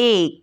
1,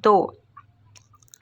2,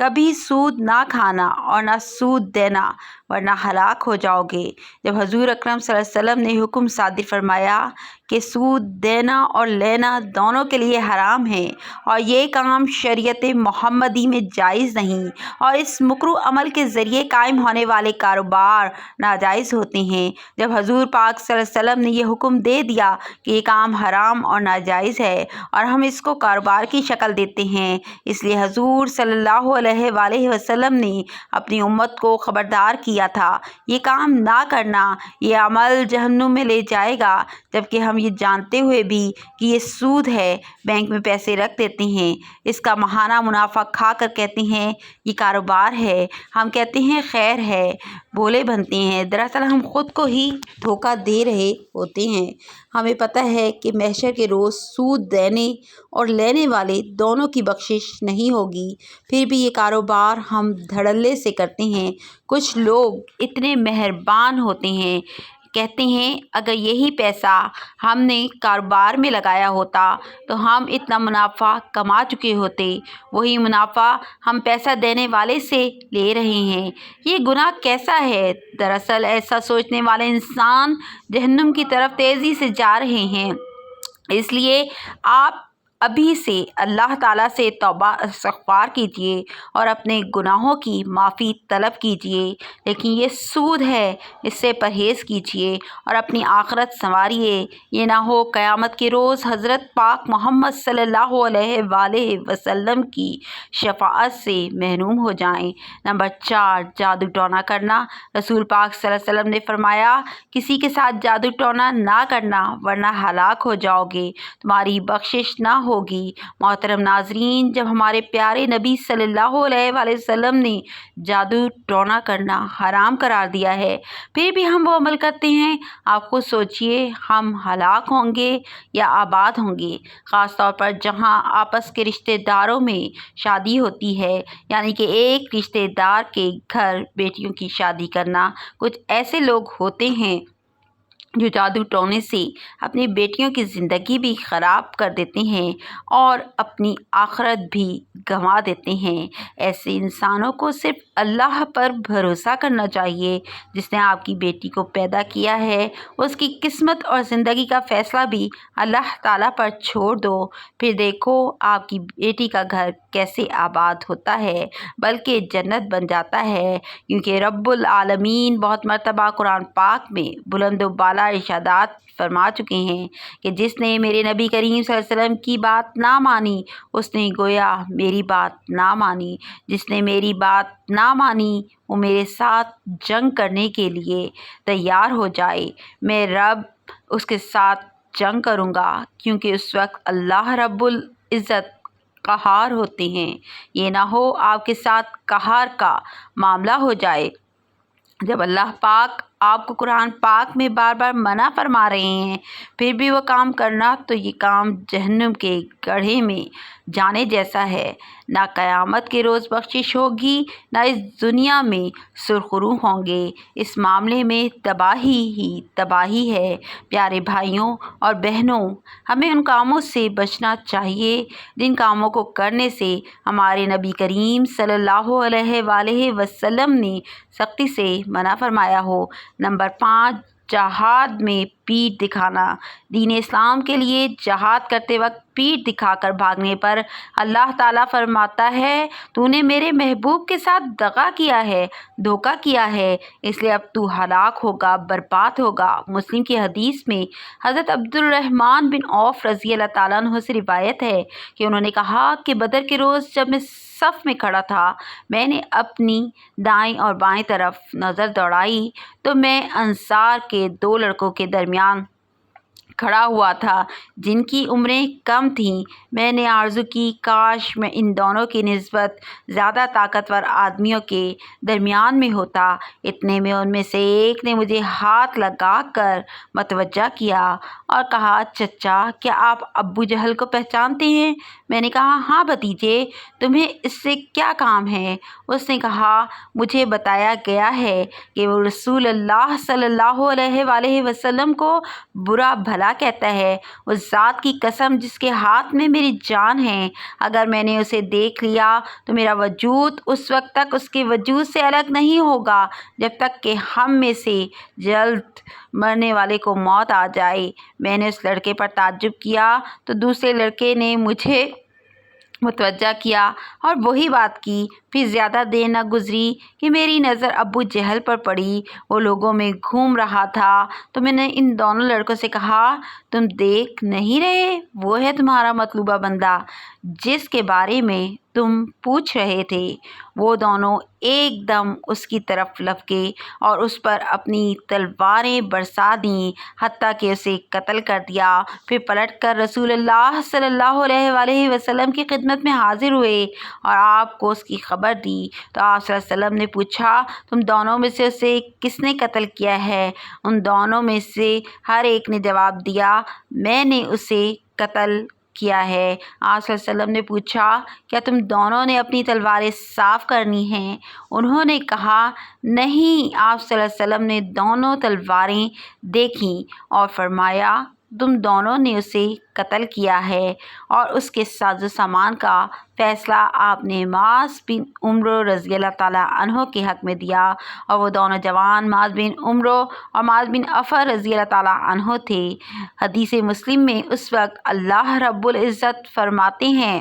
کبھی سود نہ کھانا اور نہ سود دینا ورنہ ہلاک ہو جاؤ گے۔ جب حضور اکرم صلی اللہ علیہ وسلم نے حکم صادر فرمایا کہ سود دینا اور لینا دونوں کے لیے حرام ہے اور یہ کام شریعت محمدی میں جائز نہیں، اور اس مکروہ عمل کے ذریعے قائم ہونے والے کاروبار ناجائز ہوتے ہیں، جب حضور پاک صلی اللہ علیہ وسلم نے یہ حکم دے دیا کہ یہ کام حرام اور ناجائز ہے اور ہم اس کو کاروبار کی شکل دیتے ہیں، اس لیے حضور صلی اللہ علیہ وآلہ وسلم نے اپنی امت کو خبردار کیا تھا یہ کام نہ کرنا، یہ عمل جہنم میں لے جائے گا، جبکہ ہم یہ جانتے ہوئے بھی کہ یہ سود ہے، بینک میں پیسے رکھ دیتے ہیں، اس کا ماہانہ منافع کھا کر کہتے ہیں یہ کاروبار ہے، ہم کہتے ہیں خیر ہے، بولے بنتے ہیں، دراصل ہم خود کو ہی دھوکہ دے رہے ہوتے ہیں۔ ہمیں پتہ ہے کہ محشر کے روز سود دینے اور لینے والے دونوں کی بخشش نہیں ہوگی، پھر بھی یہ کاروبار ہم دھڑلے سے کرتے ہیں۔ کچھ لوگ اتنے مہربان ہوتے ہیں، کہتے ہیں اگر یہی پیسہ ہم نے کاروبار میں لگایا ہوتا تو ہم اتنا منافع کما چکے ہوتے، وہی منافع ہم پیسہ دینے والے سے لے رہے ہیں، یہ گناہ کیسا ہے؟ دراصل ایسا سوچنے والے انسان جہنم کی طرف تیزی سے جا رہے ہیں، اس لیے آپ ابھی سے اللہ تعالیٰ سے توبہ استغفار کیجیے اور اپنے گناہوں کی معافی طلب کیجیے، لیکن یہ سود ہے، اس سے پرہیز کیجیے اور اپنی آخرت سنواریے، یہ نہ ہو قیامت کے روز حضرت پاک محمد صلی اللہ علیہ وآلہ وسلم کی شفاعت سے محروم ہو جائیں۔ نمبر 4، جادو ٹونا کرنا۔ رسول پاک صلی اللہ علیہ وسلم نے فرمایا کسی کے ساتھ جادو ٹونا نہ کرنا ورنہ ہلاک ہو جاؤ گے، تمہاری بخشش نہ ہوگی۔ محترم ناظرین، جب ہمارے پیارے نبی صلی اللہ علیہ وآلہ وسلم نے جادو ٹونا کرنا حرام قرار دیا ہے، پھر بھی ہم وہ عمل کرتے ہیں، آپ خود سوچئے ہم ہلاک ہوں گے یا آباد ہوں گے؟ خاص طور پر جہاں آپس کے رشتہ داروں میں شادی ہوتی ہے، یعنی کہ ایک رشتہ دار کے گھر بیٹیوں کی شادی کرنا۔ کچھ ایسے لوگ ہوتے ہیں جو جادو ٹونے سے اپنی بیٹیوں کی زندگی بھی خراب کر دیتے ہیں اور اپنی آخرت بھی گنوا دیتے ہیں۔ ایسے انسانوں کو صرف اللہ پر بھروسہ کرنا چاہیے، جس نے آپ کی بیٹی کو پیدا کیا ہے، اس کی قسمت اور زندگی کا فیصلہ بھی اللہ تعالیٰ پر چھوڑ دو، پھر دیکھو آپ کی بیٹی کا گھر کیسے آباد ہوتا ہے، بلکہ جنت بن جاتا ہے، کیونکہ رب العالمین بہت مرتبہ قرآن پاک میں بلند و بالا ارشادات فرما چکے ہیں کہ جس نے میرے نبی کریم صلی اللہ علیہ وسلم کی بات نہ مانی اس نے گویا میری بات نہ مانی، جس نے میری بات نہ مانی وہ میرے ساتھ جنگ کرنے کے لیے تیار ہو جائے، میں رب اس کے ساتھ جنگ کروں گا، کیونکہ اس وقت اللہ رب العزت قہار ہوتے ہیں، یہ نہ ہو آپ کے ساتھ قہار کا معاملہ ہو جائے۔ جب اللہ پاک آپ کو قرآن پاک میں بار بار منع فرما رہے ہیں پھر بھی وہ کام کرنا، تو یہ کام جہنم کے گڑھے میں جانے جیسا ہے، نہ قیامت کے روز بخشش ہوگی نہ اس دنیا میں سرخرو ہوں گے، اس معاملے میں تباہی ہی تباہی ہے۔ پیارے بھائیوں اور بہنوں، ہمیں ان کاموں سے بچنا چاہیے جن کاموں کو کرنے سے ہمارے نبی کریم صلی اللہ علیہ وآلہ وسلم نے سختی سے منع فرمایا ہو۔ نمبر 5، جہاد میں پیٹھ دکھانا۔ دین اسلام کے لیے جہاد کرتے وقت پیٹھ دکھا کر بھاگنے پر اللہ تعالیٰ فرماتا ہے تو نے میرے محبوب کے ساتھ دغا کیا ہے، دھوکہ کیا ہے، اس لیے اب تو ہلاک ہوگا، برباد ہوگا۔ مسلم کی حدیث میں حضرت عبد الرحمن بن عوف رضی اللہ تعالیٰ عنہ سے روایت ہے کہ انہوں نے کہا کہ بدر کے روز جب میں صف میں کھڑا تھا، میں نے اپنی دائیں اور بائیں طرف نظر دوڑائی تو میں انصار کے 2 لڑکوں کے درمیان کھڑا ہوا تھا جن کی عمریں کم تھیں۔ میں نے آرزو کی کاش میں ان دونوں کی نسبت زیادہ طاقتور آدمیوں کے درمیان میں ہوتا۔ اتنے میں ان میں سے ایک نے مجھے ہاتھ لگا کر متوجہ کیا اور کہا چچا کیا آپ ابو جہل کو پہچانتے ہیں؟ میں نے کہا ہاں بھتیجے، تمہیں اس سے کیا کام ہے؟ اس نے کہا مجھے بتایا گیا ہے کہ وہ رسول اللہ صلی اللہ علیہ وآلہ وسلم کو برا بھلا بھلا کہتا ہے، اس ذات کی قسم جس کے ہاتھ میں میری جان ہے، اگر میں نے اسے دیکھ لیا تو میرا وجود اس وقت تک اس کے وجود سے الگ نہیں ہوگا جب تک کہ ہم میں سے جلد مرنے والے کو موت آ جائے۔ میں نے اس لڑکے پر تعجب کیا تو دوسرے لڑکے نے مجھے متوجہ کیا اور وہی بات کی۔ پھر زیادہ دیر نہ گزری کہ میری نظر ابو جہل پر پڑی۔ وہ لوگوں میں گھوم رہا تھا تو میں نے ان دونوں لڑکوں سے کہا، تم دیکھ نہیں رہے؟ وہ ہے تمہارا مطلوبہ بندہ جس کے بارے میں تم پوچھ رہے تھے۔ وہ دونوں ایک دم اس کی طرف لپکے اور اس پر اپنی تلواریں برسا دیں، حتیٰ کہ اسے قتل کر دیا۔ پھر پلٹ کر رسول اللہ صلی اللہ علیہ وآلہ وسلم کی خدمت میں حاضر ہوئے اور آپ کو اس کی خبر دی تو آپ صلی اللہ علیہ وسلم نے پوچھا، تم دونوں میں سے اسے کس نے قتل کیا ہے؟ ان دونوں میں سے ہر ایک نے جواب دیا، میں نے اسے قتل کیا ہے۔ آپ صلی اللہ علیہ وسلم نے پوچھا، کیا تم دونوں نے اپنی تلواریں صاف کرنی ہیں؟ انہوں نے کہا نہیں۔ آپ صلی اللہ علیہ وسلم نے دونوں تلواریں دیکھیں اور فرمایا، تم دونوں نے اسے قتل کیا ہے۔ اور اس کے ساز و سامان کا فیصلہ آپ نے معاذ بن عمر رضی اللہ تعالیٰ عنہ کے حق میں دیا، اور وہ دونوں جوان معاذ بن عمر اور معاذ بن عفر رضی اللہ تعالیٰ عنہ تھے۔ حدیث مسلم میں اس وقت اللہ رب العزت فرماتے ہیں،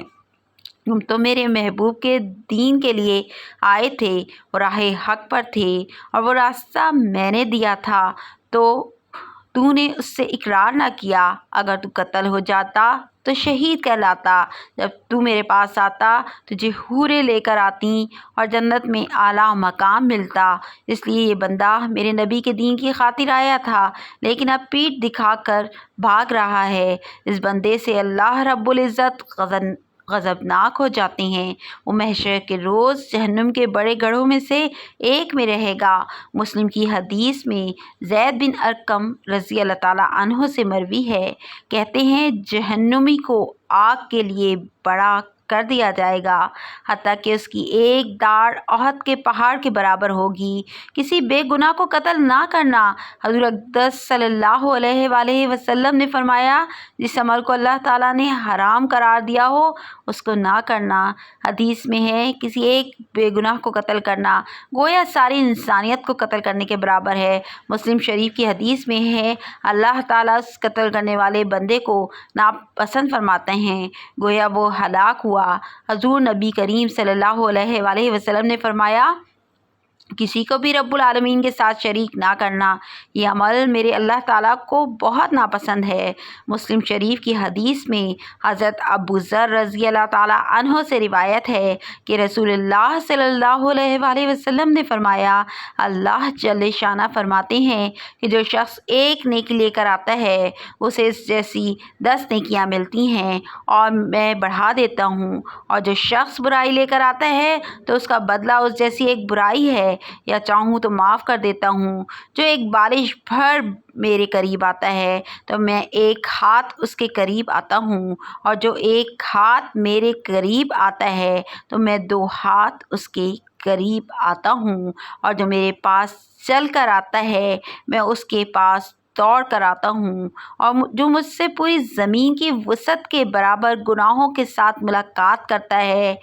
تم تو میرے محبوب کے دین کے لیے آئے تھے، وہ راہ حق پر تھے اور وہ راستہ میں نے دیا تھا، تو نے اس سے اقرار نہ کیا۔ اگر تو قتل ہو جاتا تو شہید کہلاتا۔ جب تو میرے پاس آتا تجھے حوریں لے کر آتیں اور جنت میں اعلیٰ مقام ملتا۔ اس لیے یہ بندہ میرے نبی کے دین کی خاطر آیا تھا، لیکن اب پیٹھ دکھا کر بھاگ رہا ہے۔ اس بندے سے اللہ رب العزت غضبناک ہو جاتے ہیں، وہ محشر کے روز جہنم کے بڑے گڑھوں میں سے ایک میں رہے گا۔ مسلم کی حدیث میں زید بن ارقم رضی اللہ تعالیٰ عنہ سے مروی ہے، کہتے ہیں جہنمی کو آگ کے لیے بڑا کر دیا جائے گا، حتیٰ کہ اس کی ایک داڑھ احد کے پہاڑ کے برابر ہوگی۔ کسی بے گناہ کو قتل نہ کرنا۔ حضور اقدس صلی اللہ علیہ وآلہ وسلم نے فرمایا، جس عمل کو اللہ تعالیٰ نے حرام قرار دیا ہو اس کو نہ کرنا۔ حدیث میں ہے، کسی ایک بے گناہ کو قتل کرنا گویا ساری انسانیت کو قتل کرنے کے برابر ہے۔ مسلم شریف کی حدیث میں ہے، اللہ تعالیٰ اس قتل کرنے والے بندے کو ناپسند فرماتے ہیں، گویا وہ ہلاک ہوا۔ حضور نبی کریم صلی اللہ علیہ وآلہ وسلم نے فرمایا، کسی کو بھی رب العالمین کے ساتھ شریک نہ کرنا، یہ عمل میرے اللہ تعالیٰ کو بہت ناپسند ہے۔ مسلم شریف کی حدیث میں حضرت ابو ذر رضی اللہ تعالیٰ عنہ سے روایت ہے کہ رسول اللہ صلی اللہ علیہ وآلہ وسلم نے فرمایا، اللہ جل شانہ فرماتے ہیں کہ جو شخص ایک نیکی لے کر آتا ہے اسے اس جیسی 10 نیکیاں ملتی ہیں اور میں بڑھا دیتا ہوں، اور جو شخص برائی لے کر آتا ہے تو اس کا بدلہ اس جیسی ایک برائی ہے، یا چاہوں تو معاف کر دیتا ہوں۔ جو ایک بالش بھر میرے قریب آتا ہے تو میں ایک ہاتھ اس کے قریب آتا ہوں، اور جو ایک ہاتھ میرے قریب آتا ہے تو میں 2 ہاتھ اس کے قریب آتا ہوں، اور جو میرے پاس چل کر آتا ہے میں اس کے پاس دوڑ کر آتا ہوں، اور جو مجھ سے پوری زمین کی وسعت کے برابر گناہوں کے ساتھ ملاقات کرتا ہے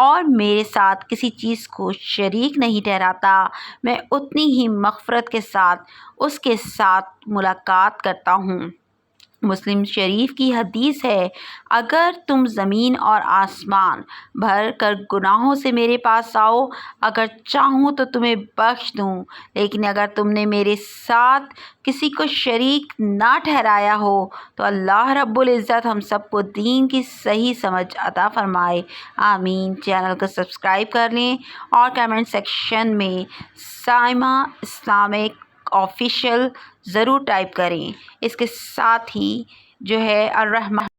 اور میرے ساتھ کسی چیز کو شریک نہیں ٹھہراتا، میں اتنی ہی مغفرت کے ساتھ اس کے ساتھ ملاقات کرتا ہوں۔ مسلم شریف کی حدیث ہے، اگر تم زمین اور آسمان بھر کر گناہوں سے میرے پاس آؤ، اگر چاہوں تو تمہیں بخش دوں، لیکن اگر تم نے میرے ساتھ کسی کو شریک نہ ٹھہرایا ہو تو اللہ رب العزت ہم سب کو دین کی صحیح سمجھ عطا فرمائے، آمین۔ چینل کو سبسکرائب کر لیں اور کمنٹ سیکشن میں سائمہ اسلامک آفیشیل ضرور ٹائپ کریں۔ اس کے ساتھ ہی جو ہے الرحمن